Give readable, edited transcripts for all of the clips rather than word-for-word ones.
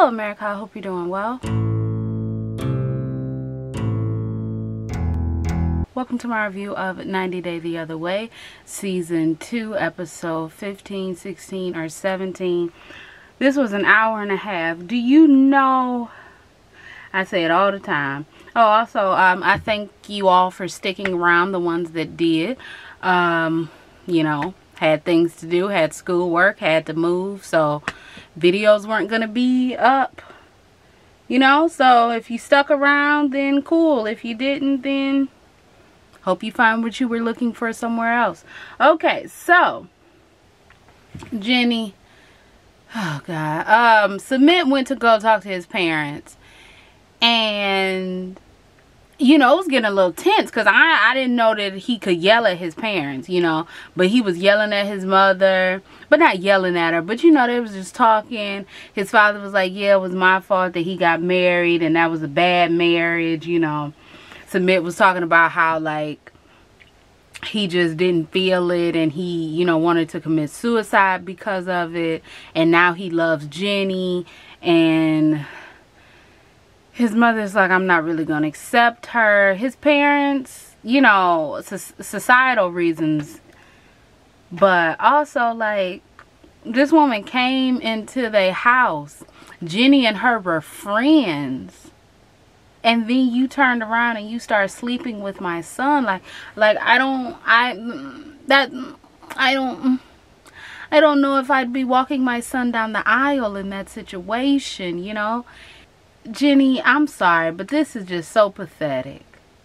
Hello America, I hope you're doing well. Welcome to my review of 90 Day the Other Way, Season 2, Episode 15, 16, or 17. This was an hour and a half. Do you know, I say it all the time. Oh, also, I thank you all for sticking around, the ones that did. You know, had things to do, had schoolwork, had to move, so videos weren't going to be up. You know, so if you stuck around, then cool. If you didn't, then hope you find what you were looking for somewhere else. Okay, so Jenny, oh God, Submit went to go talk to his parents, and you know, it was getting a little tense because I didn't know that he could yell at his parents, you know, but he was yelling at his mother, but not yelling at her, but you know, they was just talking. His father was like, yeah, it was my fault that he got married and that was a bad marriage, you know. Submit was talking about how, like, he just didn't feel it and he, you know, wanted to commit suicide because of it, and now he loves Jenny, and his mother's like, I'm not really gonna accept her. His parents, you know, societal reasons, but also, like, this woman came into their house. Jenny and her were friends, and then you turned around and you started sleeping with my son. Like I don't know if I'd be walking my son down the aisle in that situation, you know. Jenny, I'm sorry, but this is just so pathetic.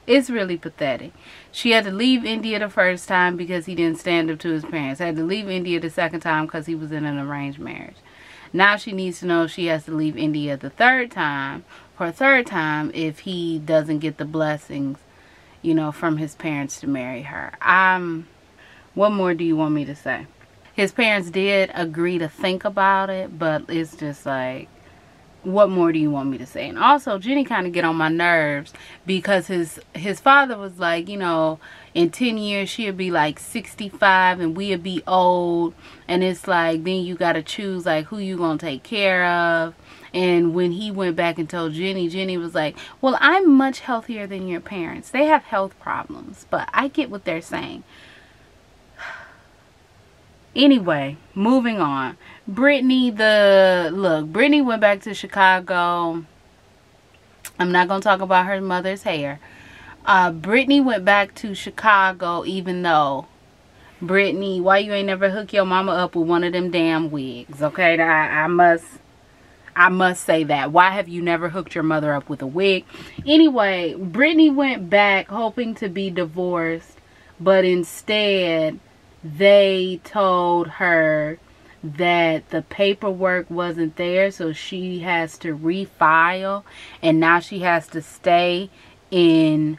It's really pathetic. She had to leave India the first time because he didn't stand up to his parents. Had to leave India the second time because he was in an arranged marriage. Now she needs to know she has to leave India the third time, for a third time, if he doesn't get the blessings, you know, from his parents to marry her. What more do you want me to say? His parents did agree to think about it, but it's just like, what more do you want me to say? And also, Jenny kind of get on my nerves because his father was like, you know, in 10 years she'll be like 65 and we'll be old, and it's like, then you got to choose like who you gonna take care of. And when he went back and told Jenny, Jenny was like, well, I'm much healthier than your parents. They have health problems, but I get what they're saying. Anyway, moving on. Brittany went back to Chicago. I'm not going to talk about her mother's hair. Brittany went back to Chicago, even though, Brittany, why you ain't never hook your mama up with one of them damn wigs? Okay, I must say that. Why have you never hooked your mother up with a wig? Anyway, Brittany went back hoping to be divorced, but instead they told her that the paperwork wasn't there, so she has to refile, and now she has to stay in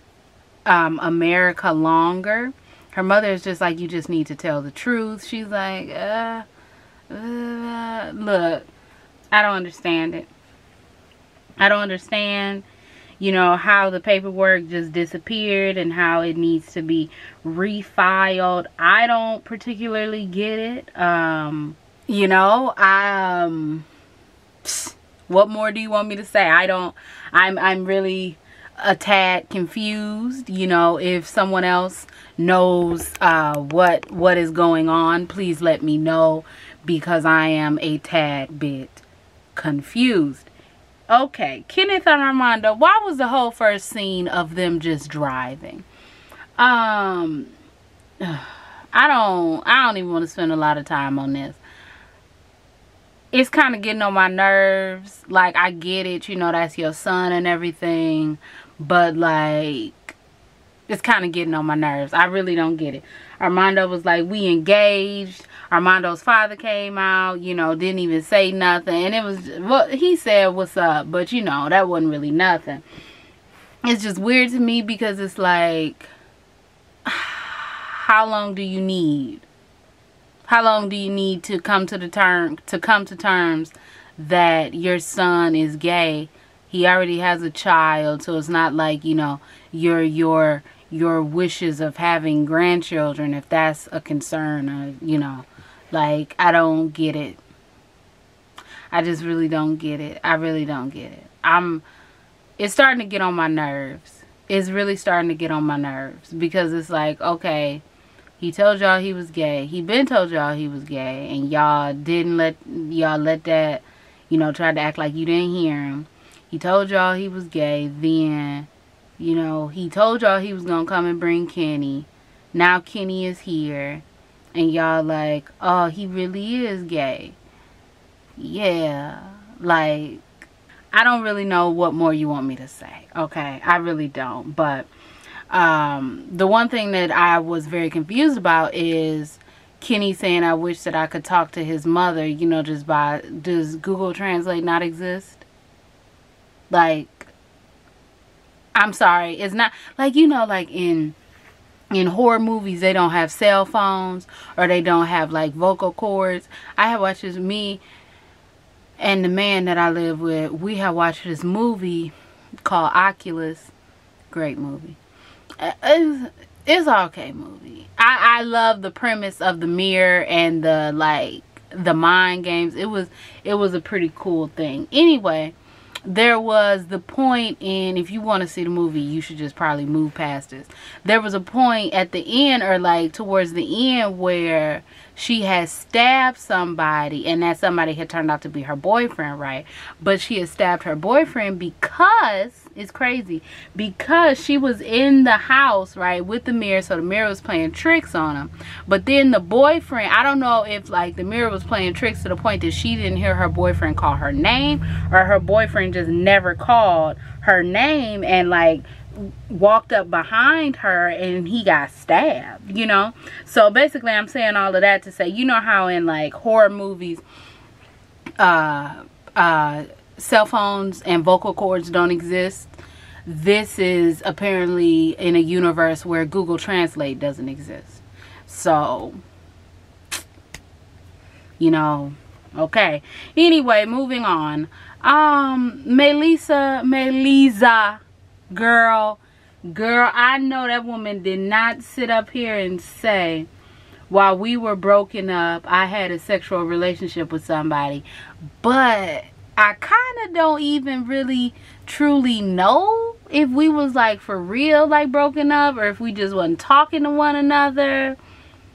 America longer. Her mother is just like, you just need to tell the truth. She's like, look, I don't understand it. I don't understand, you know, how the paperwork just disappeared and how it needs to be refiled. I don't particularly get it. You know, what more do you want me to say? I'm really a tad confused. You know, if someone else knows what is going on, please let me know, because I am a tad bit confused. Okay, Kenneth and Armando, why was the whole first scene of them just driving? I don't even want to spend a lot of time on this. It's kind of getting on my nerves. Like, I get it, you know, that's your son and everything, but like, it's kind of getting on my nerves. I really don't get it. Armando was like, we engaged. Armando's father came out, you know, didn't even say nothing. And it was, well, he said, what's up? But, you know, that wasn't really nothing. It's just weird to me because it's like, how long do you need? How long do you need to come to terms that your son is gay? He already has a child, so it's not like, you know, your wishes of having grandchildren, if that's a concern, you know. Like, I don't get it. I just really don't get it. I really don't get it. It's starting to get on my nerves. It's really starting to get on my nerves. Because it's like, okay, he told y'all he was gay. He been told y'all he was gay. And y'all didn't let that, you know, try to act like you didn't hear him. He told y'all he was gay. Then, you know, he told y'all he was going to come and bring Kenny. Now Kenny is here. And y'all like, oh, he really is gay. Yeah. Like, I don't really know what more you want me to say. Okay. I really don't. But the one thing that I was very confused about is Kenny saying, I wish that I could talk to his mother, you know, does Google Translate not exist? Like, I'm sorry. It's not, like, you know, like in horror movies, they don't have cell phones or they don't have, like, vocal cords. I have watched this, me and the man that I live with, we have watched this movie called Oculus. Great movie. It's an okay movie. I love the premise of the mirror and the, like, the mind games. It was a pretty cool thing. Anyway, there was the point in, if you want to see the movie, you should just probably move past this. There was a point at the end, or like towards the end, where she had stabbed somebody, and that somebody had turned out to be her boyfriend, right? But she had stabbed her boyfriend because, it's crazy, because she was in the house, right, with the mirror, so the mirror was playing tricks on him. But then the boyfriend, I don't know if, like, the mirror was playing tricks to the point that she didn't hear her boyfriend call her name, or her boyfriend just never called her name and, like, walked up behind her and he got stabbed, you know. So basically I'm saying all of that to say, you know how in, like, horror movies cell phones and vocal cords don't exist? This is apparently in a universe where Google Translate doesn't exist. So, you know, okay. Anyway, moving on. Melissa, girl, I know that woman did not sit up here and say, while we were broken up, I had a sexual relationship with somebody. But I kind of don't even really truly know if we was, like, for real, like, broken up, or if we just wasn't talking to one another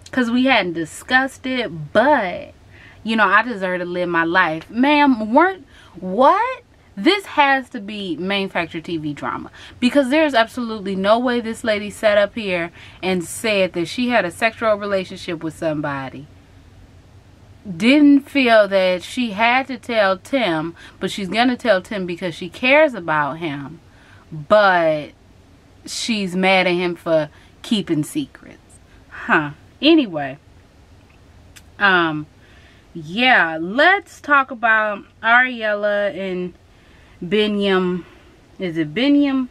because we hadn't discussed it. But, you know, I deserve to live my life. Ma'am, what? This has to be manufactured TV drama, because there's absolutely no way this lady sat up here and said that she had a sexual relationship with somebody, didn't feel that she had to tell Tim, but she's gonna tell Tim because she cares about him, but she's mad at him for keeping secrets. Anyway, yeah, let's talk about Ariella and Binyam. Is it Binyam?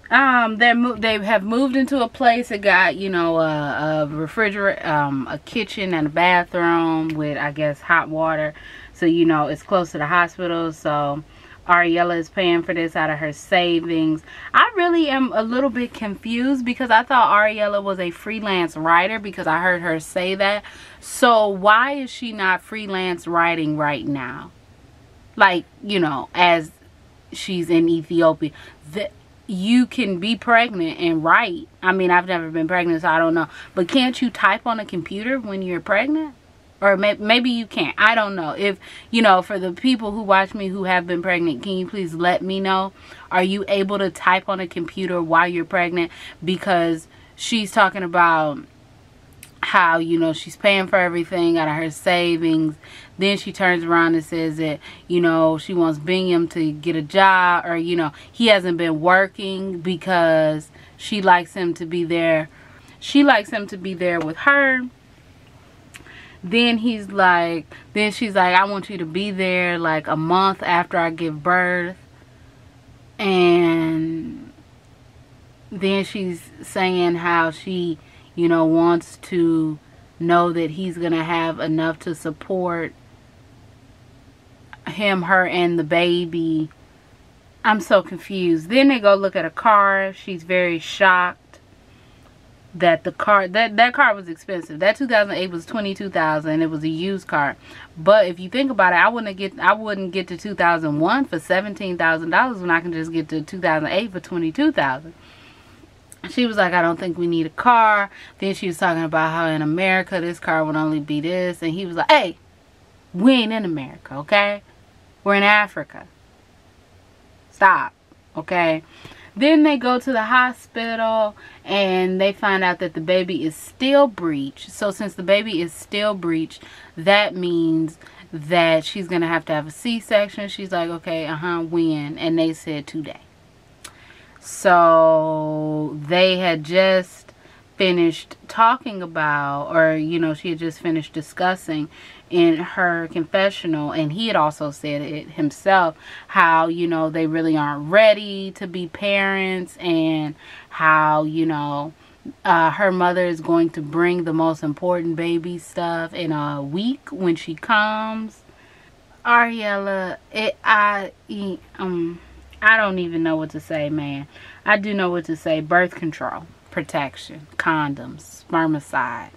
They have moved into a place that got, you know, a refrigerator, a kitchen and a bathroom with, I guess, hot water. So, you know, it's close to the hospital. So Ariella is paying for this out of her savings. I really am a little bit confused because I thought Ariella was a freelance writer, because I heard her say that. So why is she not freelance writing right now? Like, you know, as she's in Ethiopia. You can be pregnant and write. I mean, I've never been pregnant, so I don't know. But can't you type on a computer when you're pregnant? Or maybe you can't. I don't know. If, you know, for the people who watch me who have been pregnant, can you please let me know? Are you able to type on a computer while you're pregnant? Because she's talking about how, you know, she's paying for everything out of her savings. Then she turns around and says that, you know, she wants Bingham to get a job, or, you know, he hasn't been working because she likes him to be there. She likes him to be there with her. Then she's like, I want you to be there like a month after I give birth. And then she's saying how she, you know, wants to know that he's going to have enough to support him, her, and the baby. I'm so confused. Then they go look at a car. She's very shocked. that the car, that car was expensive. That 2008 was $22,000. It was a used car. But if you think about it, I wouldn't get to 2001 for $17,000 when I can just get to 2008 for $22,000. She was like, I don't think we need a car. Then she was talking about how in America this car would only be this, and he was like, hey, we ain't in America, okay? We're in Africa. Stop, okay? Then they go to the hospital and they find out that the baby is still breech. So since the baby is still breech, that means that she's going to have a C-section. She's like, okay, when? And they said today. So they had just finished talking about, or she had just finished discussing in her confessional, and he had also said it himself, how they really aren't ready to be parents, and how her mother is going to bring the most important baby stuff in a week when she comes. Ariella, I don't even know what to say, man. I do know what to say. Birth control, protection, condoms, spermicide,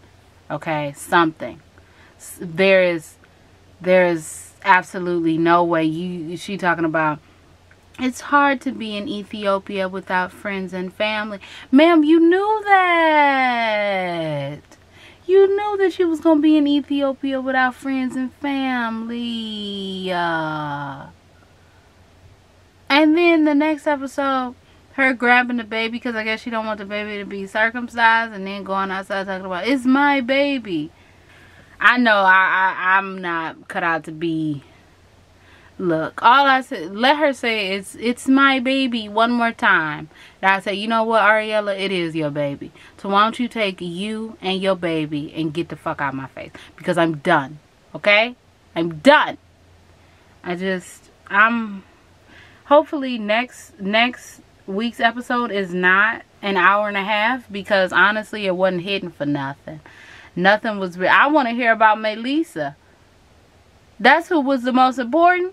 okay, something. There is absolutely no way. She talking about, it's hard to be in Ethiopia without friends and family. Ma'am, you knew that. You knew that you was going to be in Ethiopia without friends and family. And then the next episode, her grabbing the baby, because I guess she don't want the baby to be circumcised, and then going outside talking about, it's my baby. I know I'm not cut out to be. Look, all I said, let her say it's my baby one more time. And I say, you know what, Ariella, it is your baby. So why don't you take you and your baby and get the fuck out of my face? Because I'm done. Okay? I'm done. Hopefully next week's episode is not an hour and a half, because honestly it wasn't hitting for nothing. Nothing was real. I want to hear about Melissa. That's who was the most important.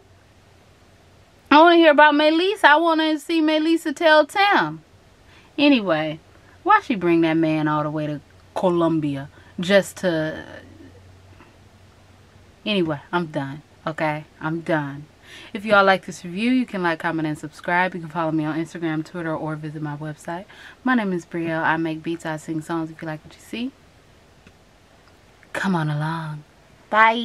I want to hear about Melissa. I want to see Melissa tell Tim. Anyway, why she bring that man all the way to Colombia just to... Anyway, I'm done. Okay? I'm done. If y'all like this review, you can like, comment, and subscribe. You can follow me on Instagram, Twitter, or visit my website. My name is Brielle. I make beats. I sing songs. If you like what you see, come on along. Bye.